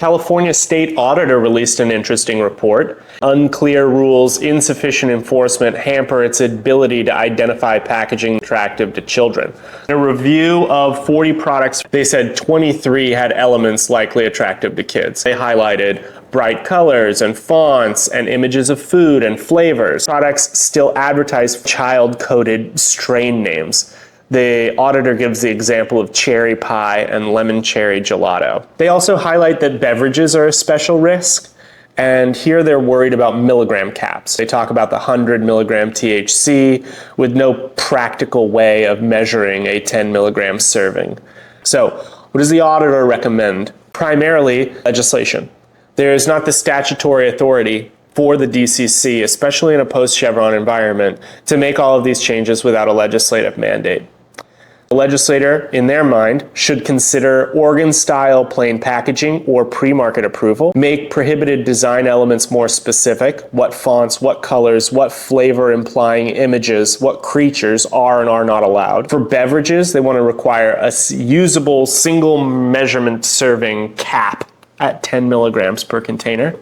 California state auditor released an interesting report. Unclear rules, insufficient enforcement hamper its ability to identify packaging attractive to children. In a review of 40 products, they said 23 had elements likely attractive to kids. They highlighted bright colors and fonts and images of food and flavors. Products still advertise child-coded strain names. The auditor gives the example of cherry pie and lemon cherry gelato. They also highlight that beverages are a special risk, and here they're worried about milligram caps. They talk about the 100 milligram THC with no practical way of measuring a 10 milligram serving. So, what does the auditor recommend? Primarily, legislation. There is not the statutory authority for the DCC, especially in a post-Chevron environment, to make all of these changes without a legislative mandate. The legislator, in their mind, should consider Oregon-style plain packaging or pre-market approval, make prohibited design elements more specific, what fonts, what colors, what flavor implying images, what creatures are and are not allowed. For beverages, they want to require a usable single measurement serving cap at 10 milligrams per container.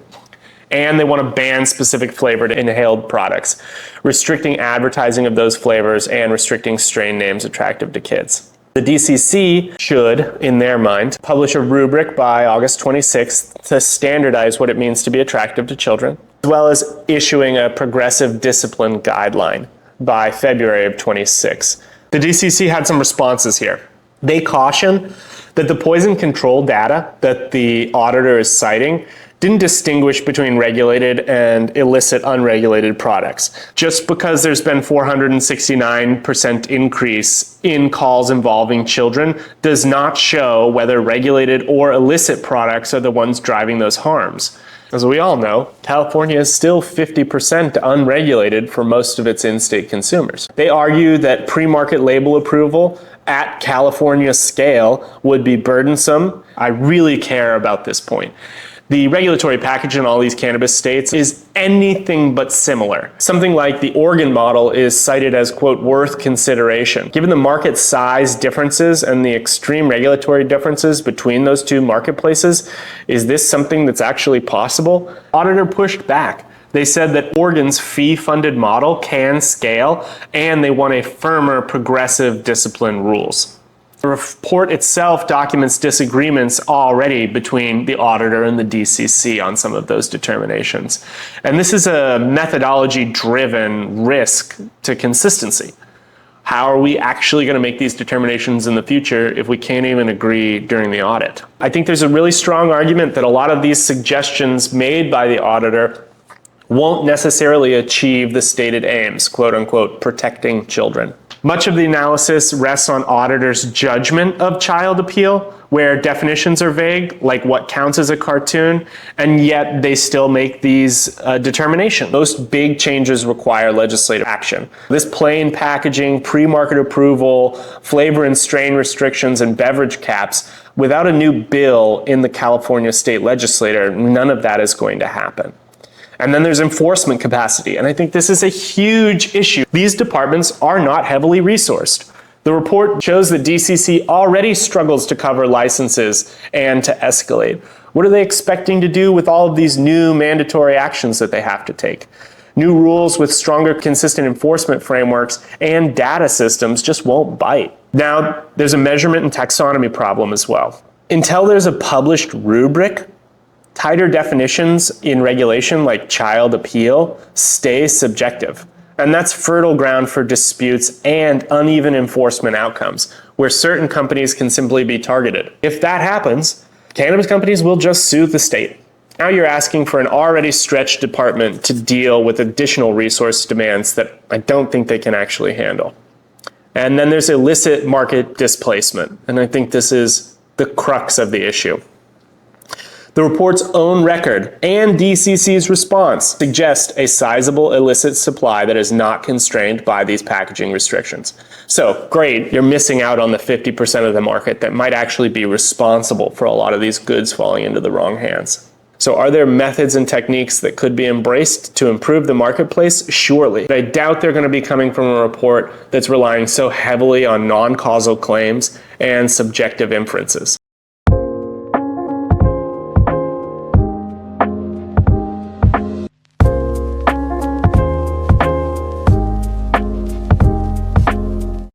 And they want to ban specific flavored inhaled products, restricting advertising of those flavors and restricting strain names attractive to kids. The DCC should, in their mind, publish a rubric by August 26th to standardize what it means to be attractive to children, as well as issuing a progressive discipline guideline by February of 26. The DCC had some responses here. They caution that the poison control data that the auditor is citing didn't distinguish between regulated and illicit unregulated products. Just because there's been 469% increase in calls involving children does not show whether regulated or illicit products are the ones driving those harms. As we all know, California is still 50% unregulated for most of its in-state consumers. They argue that pre-market label approval at California scale would be burdensome. I really care about this point. The regulatory package in all these cannabis states is anything but similar. Something like the Oregon model is cited as, quote, worth consideration. Given the market size differences and the extreme regulatory differences between those two marketplaces, is this something that's actually possible? Auditor pushed back. They said that Oregon's fee-funded model can scale, and they want a firmer, progressive discipline rules. The report itself documents disagreements already between the auditor and the DCC on some of those determinations. And this is a methodology-driven risk to consistency. How are we actually going to make these determinations in the future if we can't even agree during the audit? I think there's a really strong argument that a lot of these suggestions made by the auditor won't necessarily achieve the stated aims, quote unquote, protecting children. Much of the analysis rests on auditors' judgment of child appeal, where definitions are vague, like what counts as a cartoon, and yet they still make these determinations. Most big changes require legislative action. This plain packaging, pre-market approval, flavor and strain restrictions, and beverage caps, without a new bill in the California state legislature, none of that is going to happen. And then there's enforcement capacity, and I think this is a huge issue. These departments are not heavily resourced. The report shows that DCC already struggles to cover licenses and to escalate. What are they expecting to do with all of these new mandatory actions that they have to take? New rules with stronger, consistent enforcement frameworks and data systems just won't bite. Now, there's a measurement and taxonomy problem as well. Until there's a published rubric, tighter definitions in regulation like child appeal stay subjective. And that's fertile ground for disputes and uneven enforcement outcomes, where certain companies can simply be targeted. If that happens, cannabis companies will just sue the state. Now you're asking for an already stretched department to deal with additional resource demands that I don't think they can actually handle. And then there's illicit market displacement, and I think this is the crux of the issue. The report's own record and DCC's response suggest a sizable illicit supply that is not constrained by these packaging restrictions. So, great, you're missing out on the 50% of the market that might actually be responsible for a lot of these goods falling into the wrong hands. So are there methods and techniques that could be embraced to improve the marketplace? Surely. But I doubt they're going to be coming from a report that's relying so heavily on non-causal claims and subjective inferences.